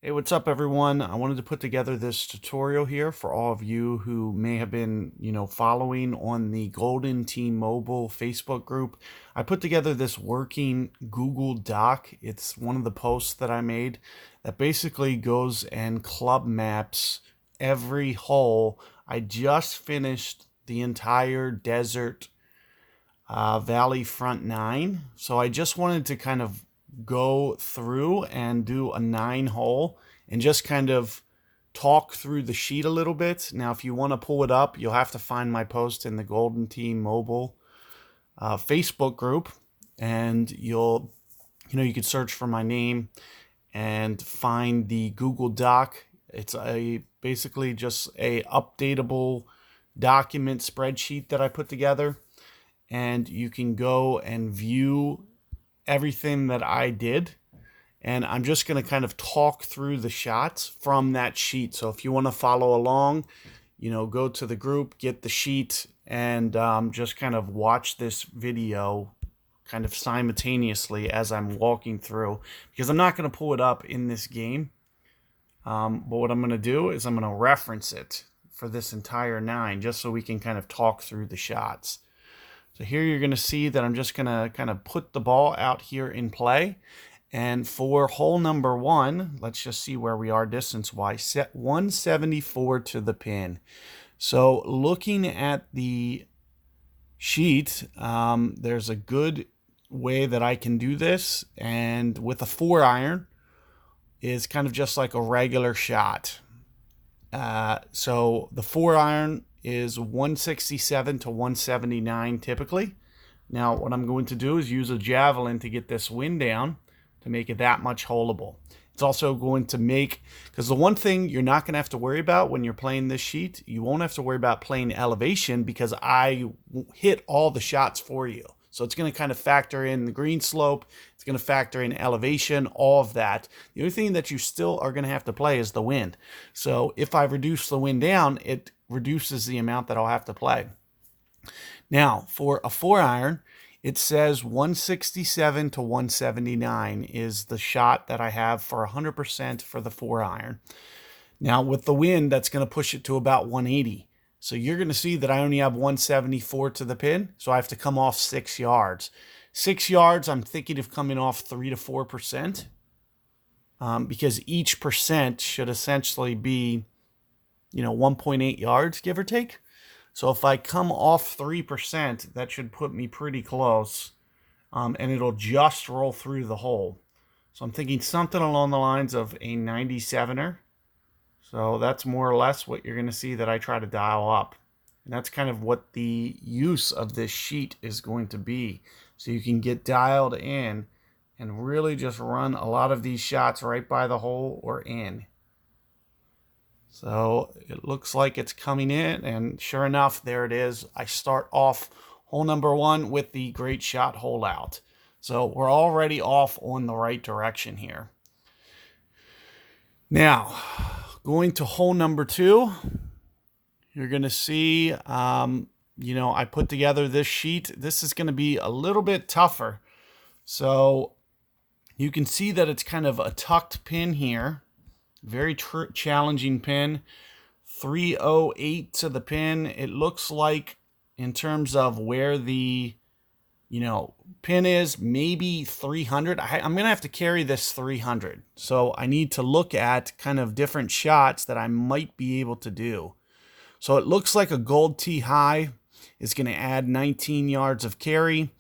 Hey, what's up everyone? I wanted to put together this tutorial here for all of you who may have been, following on the Golden Team Mobile Facebook group. I put together this working Google Doc. It's one of the posts that I made that basically goes and club maps every hole. I just finished the entire Desert Valley Front 9. So I just wanted to kind of go through and do a 9 hole and just kind of talk through the sheet a little bit. Now, if you want to pull it up, you'll have to find my post in the Golden Team Mobile Facebook group, and you could search for my name and find the Google Doc. It's basically just a updatable document spreadsheet that I put together, and you can go and view everything that I did. And I'm just going to kind of talk through the shots from that sheet. So if you want to follow along, go to the group, get the sheet, and just kind of watch this video kind of simultaneously as I'm walking through, because I'm not going to pull it up in this game. But what I'm going to do is I'm going to reference it for this entire 9, just so we can kind of talk through the shots. So here you're going to see that I'm just going to kind of put the ball out here in play. And for hole number 1, let's just see where we are distance-wise. Set 174 to the pin. So looking at the sheet, there's a good way that I can do this. And with a 4-iron is kind of just like a regular shot. So the 4-iron is 167 to 179 typically. Now what I'm going to do is use a javelin to get this wind down to make it that much holeable. It's also going to make, because the one thing you're not going to have to worry about when you're playing this sheet, you won't have to worry about playing elevation, because I hit all the shots for you. So it's going to kind of factor in the green slope, it's going to factor in elevation, all of that. The only thing that you still are going to have to play is the wind. So if I reduce the wind down, it reduces the amount that I'll have to play. Now, for a 4-iron, it says 167 to 179 is the shot that I have for 100% for the 4-iron. Now, with the wind, that's going to push it to about 180. So you're going to see that I only have 174 to the pin, so I have to come off 6 yards. 6 yards, I'm thinking of coming off 3 to 4%, because each percent should essentially be, 1.8 yards, give or take. So if I come off 3%, that should put me pretty close, and it'll just roll through the hole. So I'm thinking something along the lines of a 97er. So that's more or less what you're going to see that I try to dial up. And that's kind of what the use of this sheet is going to be. So you can get dialed in and really just run a lot of these shots right by the hole or in. So it looks like it's coming in, and sure enough, there it is. I start off hole number 1 with the great shot hole out. So we're already off on the right direction here. Now, going to hole number 2, you're going to see, I put together this sheet. This is going to be a little bit tougher. So you can see that it's kind of a tucked pin here. Very challenging pin. 308 to the pin. It looks like, in terms of where the pin is, maybe 300. I'm going to have to carry this 300. So I need to look at kind of different shots that I might be able to do. So it looks like a gold tee high is going to add 19 yards of carry.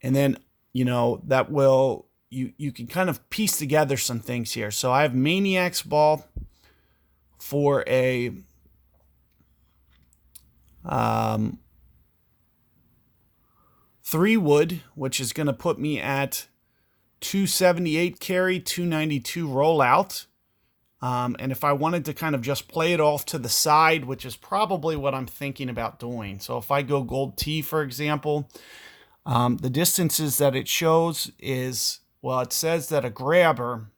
And then, that will, you can kind of piece together some things here. So I have Maniac's ball for a 3-wood, which is going to put me at 278 carry, 292 rollout. And if I wanted to kind of just play it off to the side, which is probably what I'm thinking about doing. So if I go gold tee, for example, the distances that it shows is, well, it says that a grabber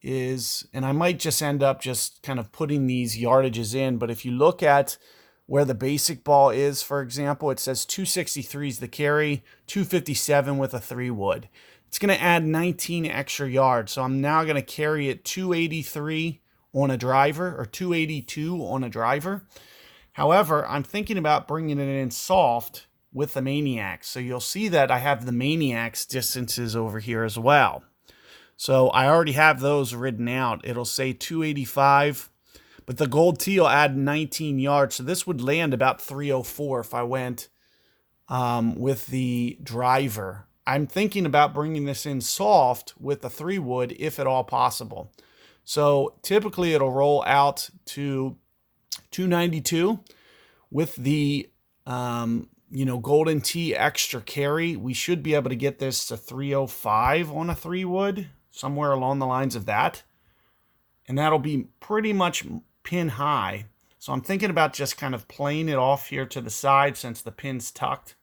is, and I might just end up just kind of putting these yardages in, but if you look at where the basic ball is, for example, it says 263 is the carry, 257 with a 3-wood. it's going to add 19 extra yards. So I'm now going to carry it 283 on a driver, or 282 on a driver. However, I'm thinking about bringing it in soft with the Maniacs. So you'll see that I have the Maniacs distances over here as well. So I already have those written out. It'll say 285, but the Gold Tee will add 19 yards. So this would land about 304 if I went with the driver. I'm thinking about bringing this in soft with the 3-wood if at all possible. So typically it'll roll out to 292 with the Golden Tee extra carry. We should be able to get this to 305 on a 3-wood, somewhere along the lines of that. And that'll be pretty much pin high. So I'm thinking about just kind of playing it off here to the side since the pin's tucked.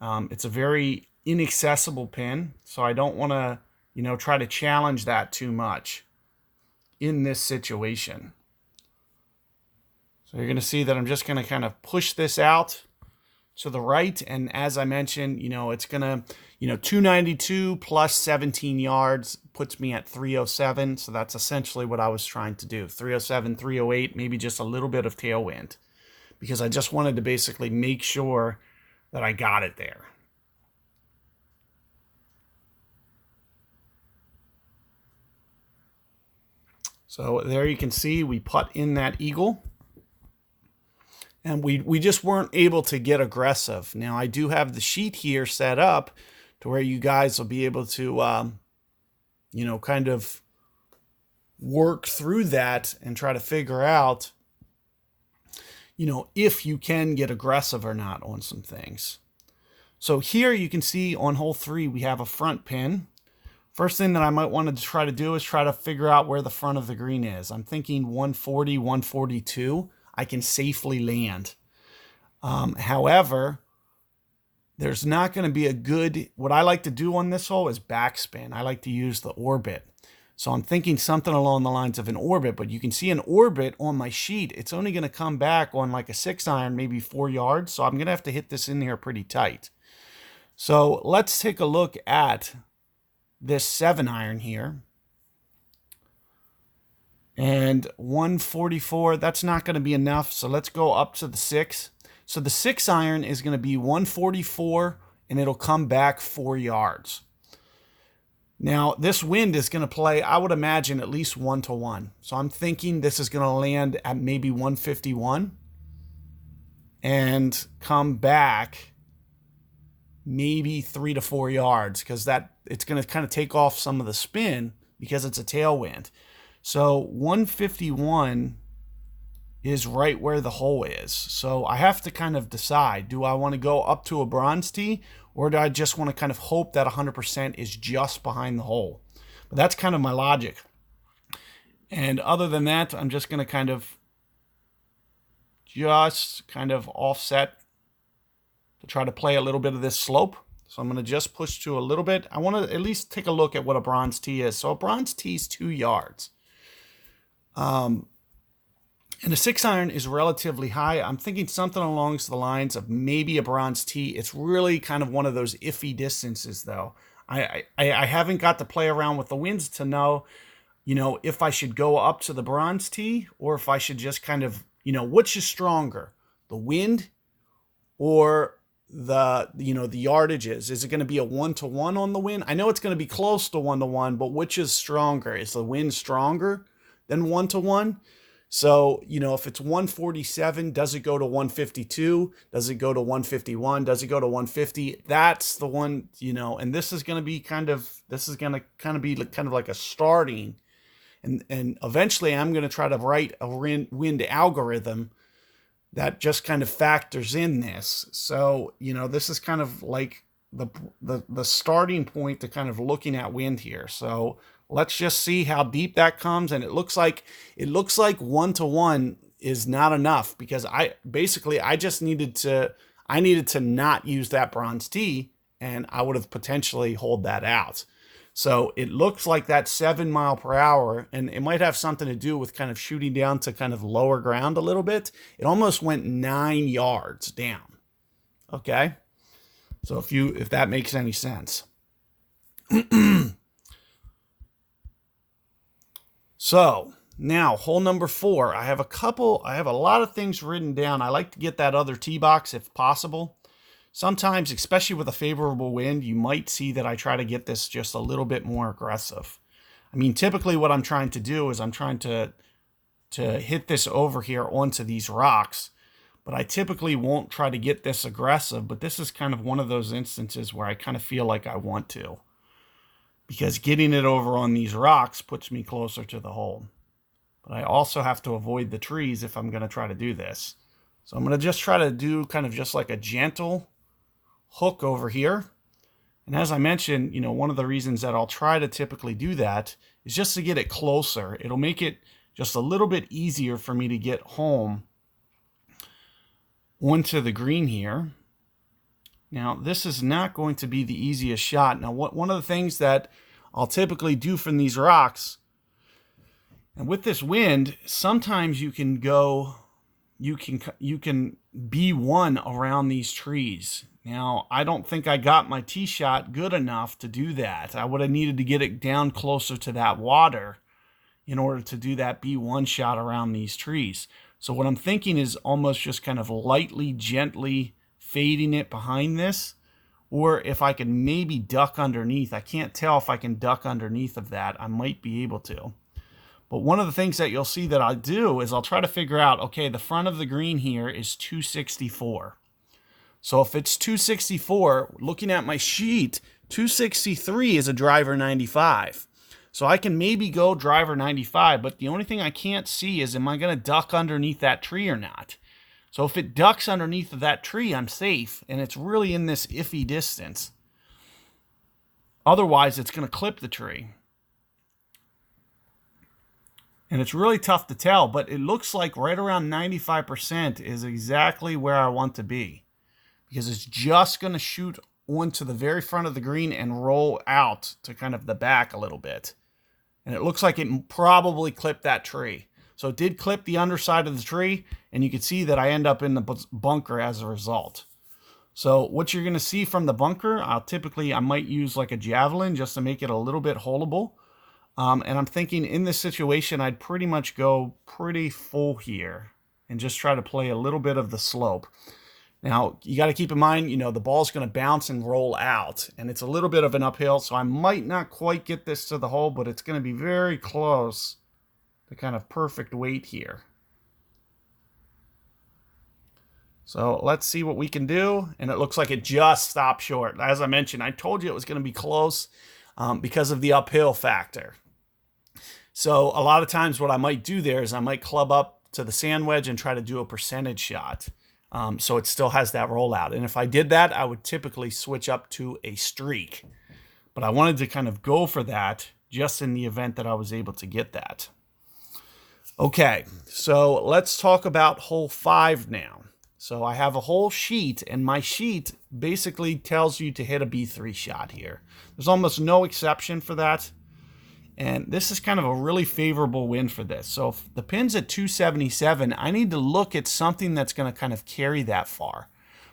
It's a very inaccessible pin, so I don't want to, try to challenge that too much in this situation. So you're going to see that I'm just going to kind of push this out to the right. And as I mentioned, it's going to, 292 plus 17 yards puts me at 307. So that's essentially what I was trying to do. 307, 308, maybe just a little bit of tailwind, because I just wanted to basically make sure that I got it there. So there you can see we put in that eagle. And we just weren't able to get aggressive. Now, I do have the sheet here set up to where you guys will be able to, kind of work through that and try to figure out, if you can get aggressive or not on some things. So here you can see on hole 3, we have a front pin. First thing that I might want to try to do is try to figure out where the front of the green is. I'm thinking 140, 142. I can safely land. However, there's not going to be a good, what I like to do on this hole is backspin. I like to use the orbit. So I'm thinking something along the lines of an orbit, but you can see an orbit on my sheet. It's only going to come back on like a 6-iron, maybe 4 yards. So I'm going to have to hit this in here pretty tight. So let's take a look at this 7-iron here. And 144, that's not going to be enough. So let's go up to the 6. So the 6-iron is going to be 144, and it'll come back 4 yards. Now, this wind is going to play, I would imagine, at least 1-to-1. So I'm thinking this is going to land at maybe 151 and come back maybe 3 to 4 yards, because it's going to kind of take off some of the spin because it's a tailwind. So 151 is right where the hole is. So I have to kind of decide, do I want to go up to a bronze tee, or do I just want to kind of hope that 100% is just behind the hole? But that's kind of my logic. And other than that, I'm just going to kind of offset to try to play a little bit of this slope. So I'm going to just push to a little bit. I want to at least take a look at what a bronze tee is. So a bronze tee is 2 yards. And a 6-iron is relatively high. I'm thinking something along the lines of maybe a bronze tee. It's really kind of one of those iffy distances, though. I haven't got to play around with the winds to know, if I should go up to the bronze tee or if I should just kind of, which is stronger, the wind or the yardages? Is it going to be a 1-to-1 on the wind? I know it's going to be close to 1-to-1, but which is stronger? Is the wind stronger than 1-to-1? So, if it's 147, does it go to 152? Does it go to 151? Does it go to 150? That's the one, and this is going to be kind of like a starting. And eventually I'm going to try to write a wind algorithm that just kind of factors in this. So, this is kind of like the starting point to kind of looking at wind here. So let's just see how deep that comes. And it looks like 1-to-1 is not enough, because I just needed to not use that bronze tee, and I would have potentially holed that out. So it looks like that 7 mile per hour, and it might have something to do with kind of shooting down to kind of lower ground a little bit. It almost went 9 yards down. Okay. So if that makes any sense. So now hole number 4, I have a lot of things written down. I like to get that other tee box if possible. Sometimes, especially with a favorable wind, you might see that I try to get this just a little bit more aggressive. I mean, typically what I'm trying to do is I'm trying to hit this over here onto these rocks, but I typically won't try to get this aggressive, but this is kind of one of those instances where I kind of feel like I want to, because getting it over on these rocks puts me closer to the hole. But I also have to avoid the trees if I'm going to try to do this. So I'm going to just try to do kind of just like a gentle hook over here. And as I mentioned, you know, one of the reasons that I'll try to typically do that is just to get it closer. It'll make it just a little bit easier for me to get home onto the green here. Now, this is not going to be the easiest shot. Now, one of the things that I'll typically do from these rocks, and with this wind, sometimes you can go, you can B1 around these trees. Now, I don't think I got my tee shot good enough to do that. I would have needed to get it down closer to that water in order to do that B1 shot around these trees. So what I'm thinking is almost just kind of lightly, gently fading it behind this, or if I can maybe duck underneath. I can't tell if I can duck underneath of that. I might be able to. But one of the things that you'll see that I do is I'll try to figure out, okay, the front of the green here is 264. So if it's 264, looking at my sheet, 263 is a driver 95. So I can maybe go driver 95, but the only thing I can't see is, am I going to duck underneath that tree or not? So if it ducks underneath of that tree, I'm safe, and it's really in this iffy distance. Otherwise, it's going to clip the tree. And it's really tough to tell, but it looks like right around 95% is exactly where I want to be, because it's just going to shoot onto the very front of the green and roll out to kind of the back a little bit. And it looks like it probably clipped that tree. So it did clip the underside of the tree, and you can see that I end up in the bunker as a result. So what you're going to see from the bunker, I might use like a javelin just to make it a little bit holdable. And I'm thinking in this situation, I'd pretty much go pretty full here and just try to play a little bit of the slope. Now, you got to keep in mind, you know, the ball's going to bounce and roll out, and it's a little bit of an uphill, so I might not quite get this to the hole, but it's going to be very close to kind of perfect weight here. So let's see what we can do, and it looks like it just stopped short. As I mentioned, I told you it was going to be close because of the uphill factor. So a lot of times what I might do there is I might club up to the sand wedge and try to do a percentage shot. So it still has that rollout. And if I did that, I would typically switch up to a streak. But I wanted to kind of go for that just in the event that I was able to get that. Okay, so let's talk about hole 5 now. So I have a whole sheet, and my sheet basically tells you to hit a B3 shot here. There's almost no exception for that. And this is kind of a really favorable wind for this. So if the pin's at 277, I need to look at something that's going to kind of carry that far.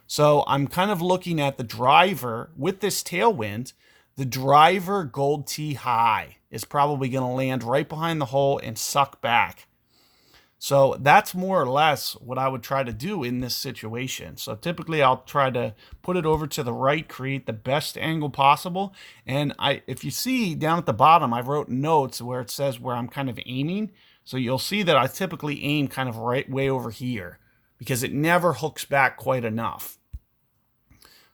So I'm kind of looking at the driver with this tailwind. The driver gold tee high is probably going to land right behind the hole and suck back. So that's more or less what I would try to do in this situation. So typically I'll try to put it over to the right, create the best angle possible. And if you see down at the bottom, I wrote notes where it says where I'm kind of aiming. So you'll see that I typically aim kind of right way over here because it never hooks back quite enough.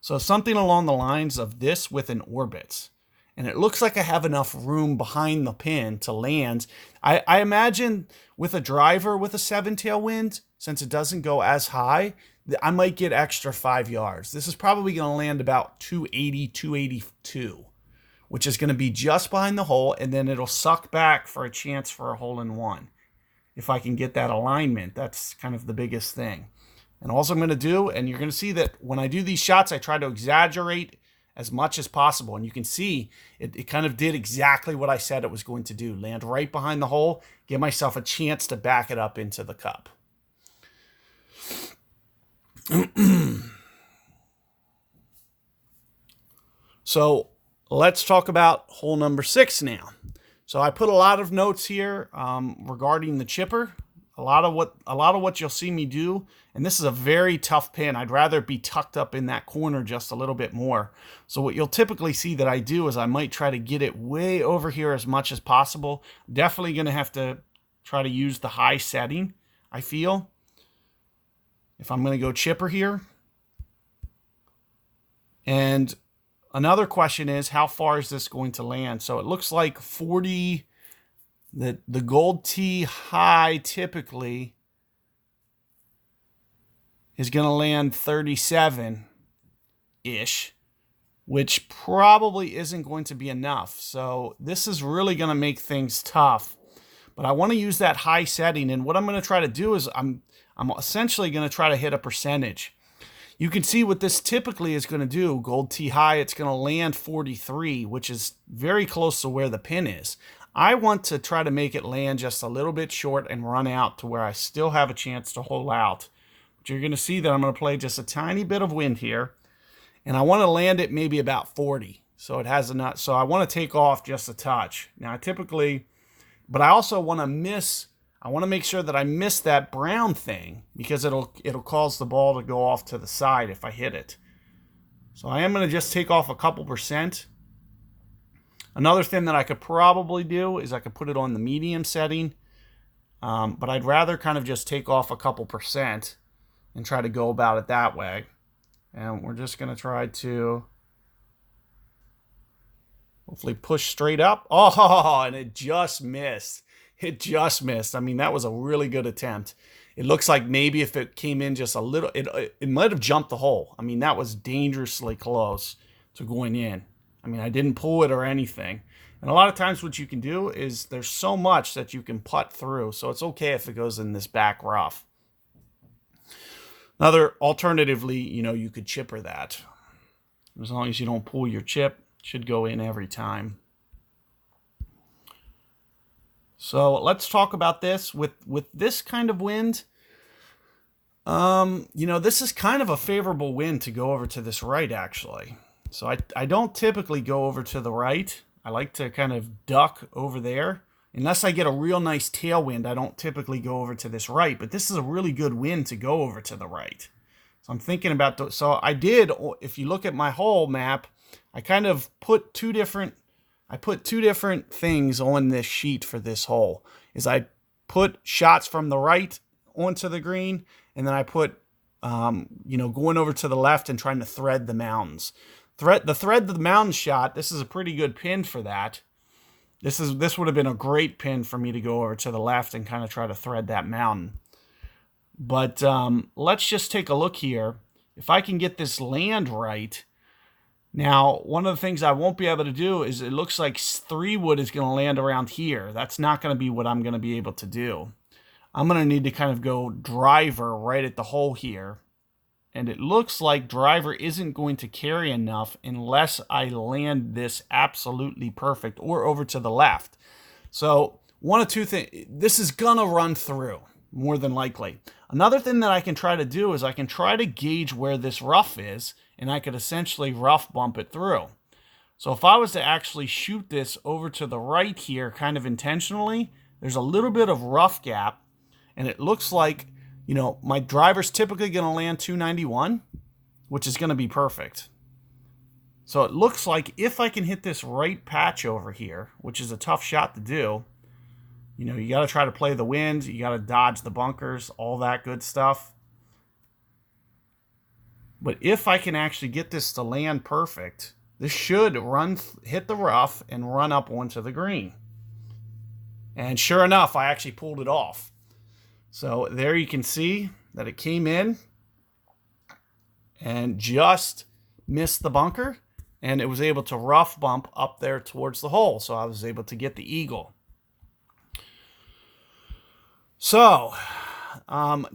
So something along the lines of this with an orbit. And it looks like I have enough room behind the pin to land. I imagine with a driver with a 7-tail wind, since it doesn't go as high, I might get extra 5 yards. This is probably going to land about 280, 282, which is going to be just behind the hole, and then it'll suck back for a chance for a hole-in-one. If I can get that alignment, that's kind of the biggest thing. And all I'm going to do, and you're going to see that when I do these shots, I try to exaggerate as much as possible. And you can see it kind of did exactly what I said it was going to do. Land right behind the hole, give myself a chance to back it up into the cup. So Let's talk about hole number 6 now. So I put a lot of notes here regarding the chipper. A lot of what you'll see me do, and this is a very tough pin. I'd rather it be tucked up in that corner just a little bit more. So what you'll typically see that I do is I might try to get it way over here as much as possible. Definitely going to have to try to use the high setting, I feel, if I'm going to go chipper here. And another question is, how far is this going to land? So it looks like 40, the gold tee high typically is going to land 37-ish, which probably isn't going to be enough. So this is really going to make things tough. But I want to use that high setting, and what I'm going to try to do is I'm essentially going to try to hit a percentage. You can see what this typically is going to do. Gold tee high, it's going to land 43, which is very close to where the pin is. I want to try to make it land just a little bit short and run out to where I still have a chance to hole out. But you're going to see that I'm going to play just a tiny bit of wind here, and I want to land it maybe about 40. So it has enough. So I want to take off just a touch. Now I typically, but I also want to miss. I want to make sure that I miss that brown thing, because it'll cause the ball to go off to the side if I hit it. So I am going to just take off a couple percent. Another thing that I could probably do is I could put it on the medium setting, but I'd rather kind of just take off a couple percent and try to go about it that way. And we're just going to try to hopefully push straight up. Oh, and it just missed. It just missed. I mean, that was a really good attempt. It looks like maybe if it came in just a little, it might have jumped the hole. I mean, that was dangerously close to going in. I mean, I didn't pull it or anything. And a lot of times what you can do is there's so much that you can putt through. So it's okay if it goes in this back rough. Alternatively, you could chipper that. As long as you don't pull your chip, it should go in every time. So let's talk about this with this kind of wind. This is kind of a favorable wind to go over to this right, actually. So I don't typically go over to the right. I like to kind of duck over there. Unless I get a real nice tailwind, I don't typically go over to this right. But this is a really good wind to go over to the right. So I'm thinking about, so I did, if you look at my hole map, I kind of put two different things on this sheet for this hole. Is I put shots from the right onto the green, and then I put, going over to the left and trying to thread the mountains. The thread the mountain shot, this is a pretty good pin for that. This would have been a great pin for me to go over to the left and kind of try to thread that mountain. But let's just take a look here. If I can get this land right. Now, one of the things I won't be able to do is it looks like 3-wood is going to land around here. That's not going to be what I'm going to be able to do. I'm going to need to kind of go driver right at the hole here. And it looks like driver isn't going to carry enough unless I land this absolutely perfect or over to the left. So one of two things, this is going to run through more than likely. Another thing that I can try to do is I can try to gauge where this rough is, and I could essentially rough bump it through. So if I was to actually shoot this over to the right here kind of intentionally, there's a little bit of rough gap, and it looks like, my driver's typically going to land 291, which is going to be perfect. So it looks like if I can hit this right patch over here, which is a tough shot to do, you got to try to play the wind, you got to dodge the bunkers, all that good stuff. But if I can actually get this to land perfect, this should hit the rough and run up onto the green. And sure enough, I actually pulled it off. So there you can see that it came in and just missed the bunker, and it was able to rough bump up there towards the hole. So I was able to get the eagle. So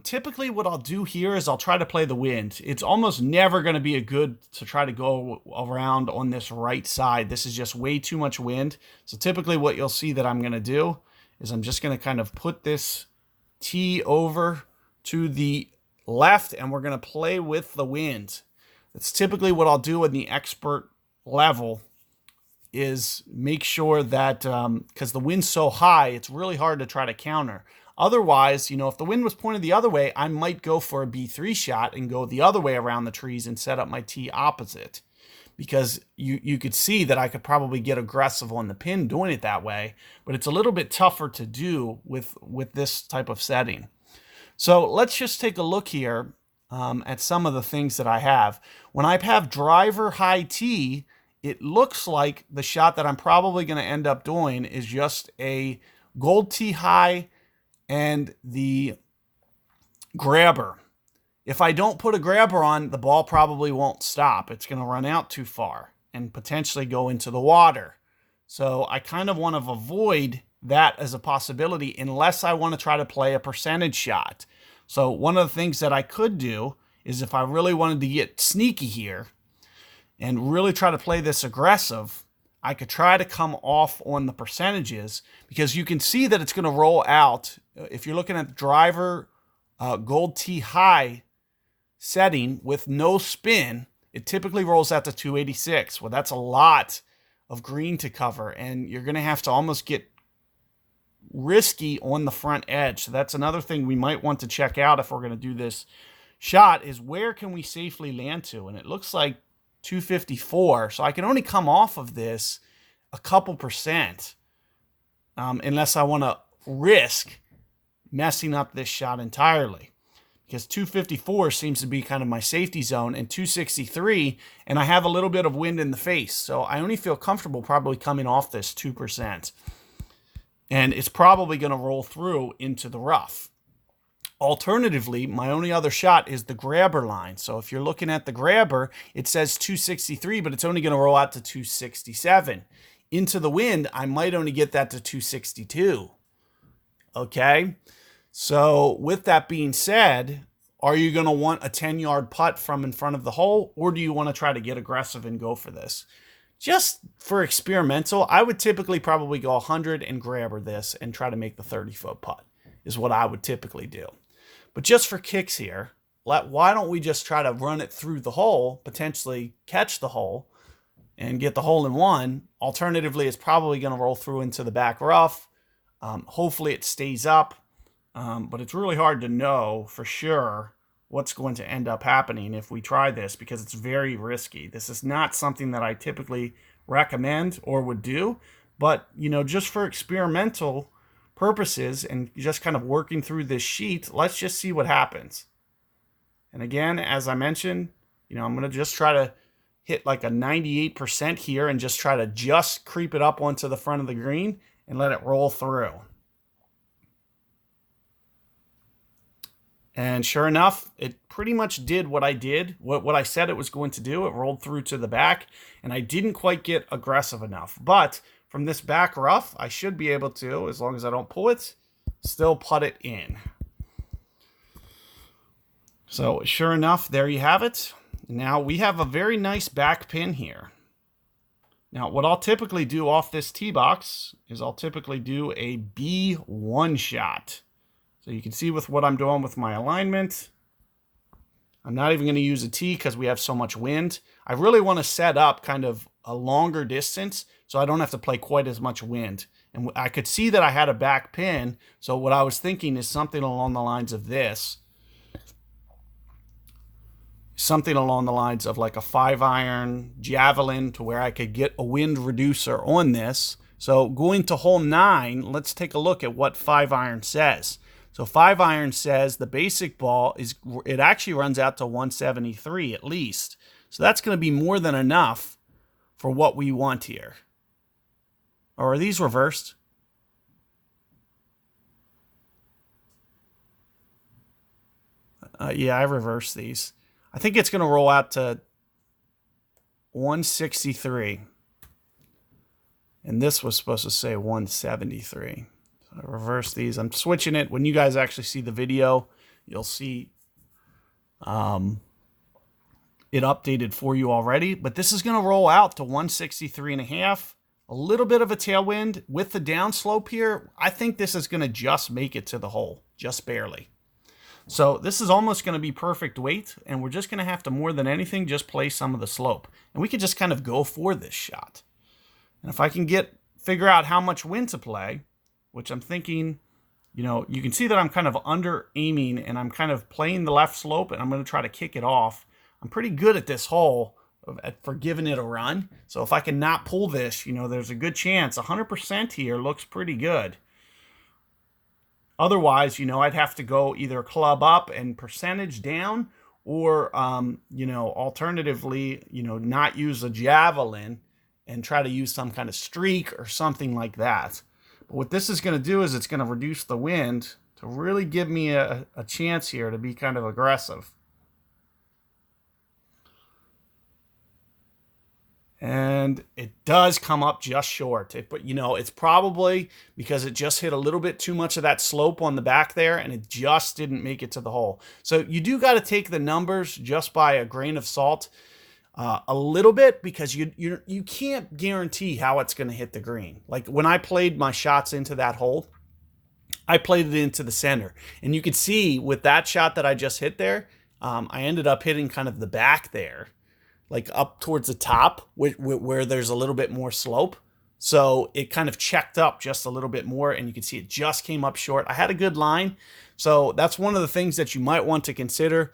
typically what I'll do here is I'll try to play the wind. It's almost never going to be to try to go around on this right side. This is just way too much wind. So typically what you'll see that I'm going to do is I'm just going to kind of put this tee over to the left, and we're going to play with the wind. That's typically what I'll do in the expert level is make sure that, because the wind's so high, it's really hard to try to counter. Otherwise, if the wind was pointed the other way, I might go for a B3 shot and go the other way around the trees and set up my tee opposite. Because you could see that I could probably get aggressive on the pin doing it that way, but it's a little bit tougher to do with this type of setting. So let's just take a look here at some of the things that I have. When I have driver high tee, it looks like the shot that I'm probably going to end up doing is just a gold tee high and the grabber. If I don't put a grabber on, the ball probably won't stop. It's going to run out too far and potentially go into the water. So I kind of want to avoid that as a possibility unless I want to try to play a percentage shot. So one of the things that I could do is if I really wanted to get sneaky here and really try to play this aggressive, I could try to come off on the percentages because you can see that it's going to roll out. If you're looking at the driver gold tee high setting with no spin, it typically rolls out to 286. Well, that's a lot of green to cover, and you're going to have to almost get risky on the front edge. So that's another thing we might want to check out if we're going to do this shot is where can we safely land to? And it looks like 254. So I can only come off of this a couple percent unless I want to risk messing up this shot entirely. Because 254 seems to be kind of my safety zone, and 263, and I have a little bit of wind in the face. So I only feel comfortable probably coming off this 2%. And it's probably going to roll through into the rough. Alternatively, my only other shot is the grabber line. So if you're looking at the grabber, it says 263, but it's only going to roll out to 267. Into the wind, I might only get that to 262. Okay? So with that being said, are you going to want a 10-yard putt from in front of the hole, or do you want to try to get aggressive and go for this? Just for experimental, I would typically probably go 100 and grabber this and try to make the 30-foot putt is what I would typically do. But just for kicks here, why don't we just try to run it through the hole, potentially catch the hole, and get the hole in one? Alternatively, it's probably going to roll through into the back rough. Hopefully it stays up. But it's really hard to know for sure what's going to end up happening if we try this because it's very risky. This is not something that I typically recommend or would do, but just for experimental purposes and just kind of working through this sheet, let's just see what happens. And again, as I mentioned, I'm going to just try to hit like a 98% here and just try to just creep it up onto the front of the green and let it roll through. And sure enough, it pretty much did what I did, what I said it was going to do. It rolled through to the back, and I didn't quite get aggressive enough. But from this back rough, I should be able to, as long as I don't pull it, still putt it in. So sure enough, there you have it. Now we have a very nice back pin here. Now what I'll typically do off this tee box is I'll typically do a B1 shot. So you can see with what I'm doing with my alignment, I'm not even going to use a tee because we have so much wind. I really want to set up kind of a longer distance so I don't have to play quite as much wind. And I could see that I had a back pin, so what I was thinking is something along the lines of this. Something along the lines of like a 5-iron javelin to where I could get a wind reducer on this. So going to hole 9, let's take a look at what 5-iron says. So 5-iron says the basic ball it actually runs out to 173 at least. So that's going to be more than enough for what we want here. Or are these reversed? Yeah, I reversed these. I think it's going to roll out to 163. And this was supposed to say 173. So I reverse these. I'm switching it. When you guys actually see the video, you'll see it updated for you already. But this is going to roll out to 163.5. A little bit of a tailwind with the downslope here. I think this is going to just make it to the hole, just barely. So this is almost going to be perfect weight, and we're just going to have to, more than anything, just play some of the slope. And we could just kind of go for this shot. And if I can figure out how much wind to play, which I'm thinking, you can see that I'm kind of under aiming and I'm kind of playing the left slope and I'm going to try to kick it off. I'm pretty good at this hole for giving it a run. So if I can not pull this, there's a good chance. 100% here looks pretty good. Otherwise, I'd have to go either club up and percentage down or, alternatively, not use a javelin and try to use some kind of streak or something like that. But what this is going to do is it's going to reduce the wind to really give me a chance here to be kind of aggressive. And it does come up just short. But it's probably because it just hit a little bit too much of that slope on the back there and it just didn't make it to the hole. So you do got to take the numbers just by a grain of salt a little bit, because you can't guarantee how it's going to hit the green. Like when I played my shots into that hole, I played it into the center. And you could see with that shot that I just hit there, I ended up hitting kind of the back there, like up towards the top where there's a little bit more slope. So it kind of checked up just a little bit more, and you can see it just came up short. I had a good line. So that's one of the things that you might want to consider.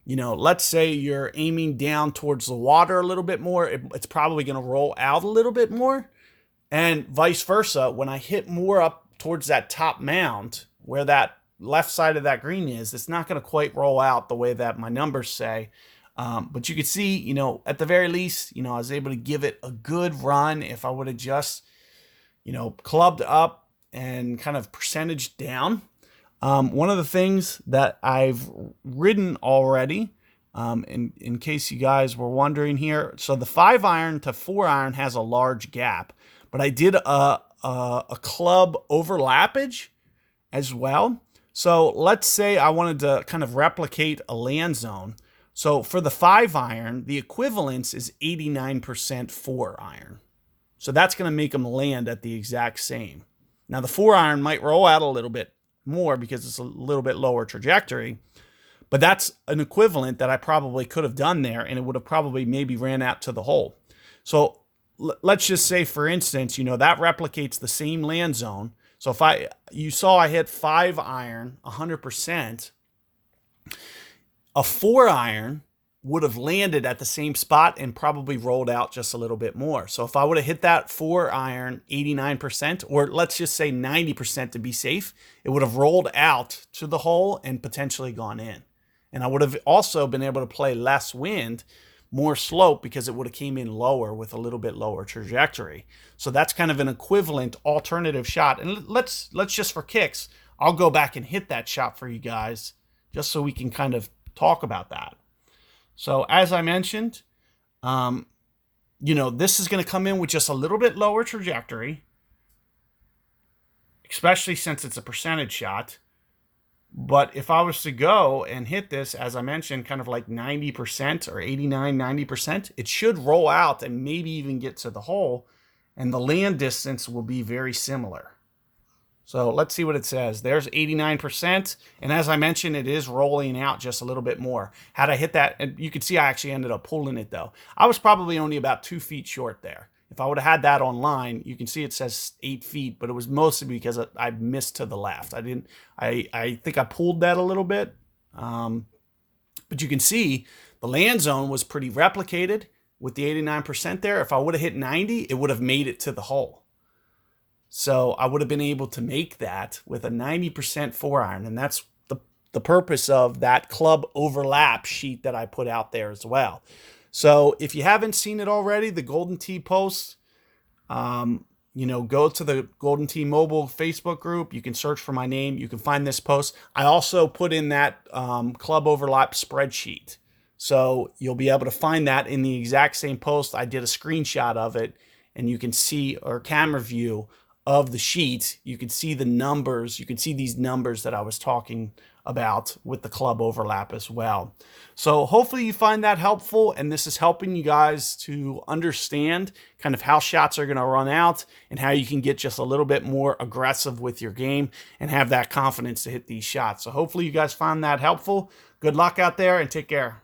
Let's say you're aiming down towards the water a little bit more. It's probably going to roll out a little bit more. And vice versa, when I hit more up towards that top mound, where that left side of that green is, it's not going to quite roll out the way that my numbers say. But you could see, at the very least, I was able to give it a good run. If I would have just, clubbed up and kind of percentage down. One of the things that I've ridden already, in case you guys were wondering here, so the 5-iron to 4-iron has a large gap, but I did a club overlappage as well. So let's say I wanted to kind of replicate a land zone. So for the 5-iron, the equivalence is 89% 4-iron. So that's going to make them land at the exact same. Now the 4-iron might roll out a little bit more because it's a little bit lower trajectory, but that's an equivalent that I probably could have done there, and it would have probably maybe ran out to the hole. So let's just say, for instance, that replicates the same land zone. So if you saw I hit 5-iron 100%, a 4-iron would have landed at the same spot and probably rolled out just a little bit more. So if I would have hit that 4-iron 89%, or let's just say 90% to be safe, it would have rolled out to the hole and potentially gone in. And I would have also been able to play less wind, more slope, because it would have came in lower with a little bit lower trajectory. So that's kind of an equivalent alternative shot. And let's just for kicks, I'll go back and hit that shot for you guys just so we can kind of talk about that. So as I mentioned, this is going to come in with just a little bit lower trajectory, especially since it's a percentage shot. But if I was to go and hit this, as I mentioned, kind of like 90% or 89, 90%, it should roll out and maybe even get to the hole, and the land distance will be very similar. So let's see what it says. There's 89. And as I mentioned, it is rolling out just a little bit more. Had I hit that, and you can see I actually ended up pulling it though. I was probably only about 2 feet short there. If I would have had that online, you can see it says 8 feet, but it was mostly because I missed to the left. I think I pulled that a little bit. But you can see the land zone was pretty replicated with the 89% there. If I would have hit 90, it would have made it to the hole. So I would have been able to make that with a 90% 4-iron. And that's the purpose of that club overlap sheet that I put out there as well. So if you haven't seen it already, the Golden Tee post, go to the Golden Tee Mobile Facebook group. You can search for my name. You can find this post. I also put in that club overlap spreadsheet. So you'll be able to find that in the exact same post. I did a screenshot of it, and you can see, or camera view of the sheet, you can see the numbers. You can see these numbers that I was talking about with the club overlap as well. So hopefully you find that helpful, and this is helping you guys to understand kind of how shots are going to run out and how you can get just a little bit more aggressive with your game and have that confidence to hit these shots. So hopefully you guys found that helpful. Good luck out there and take care.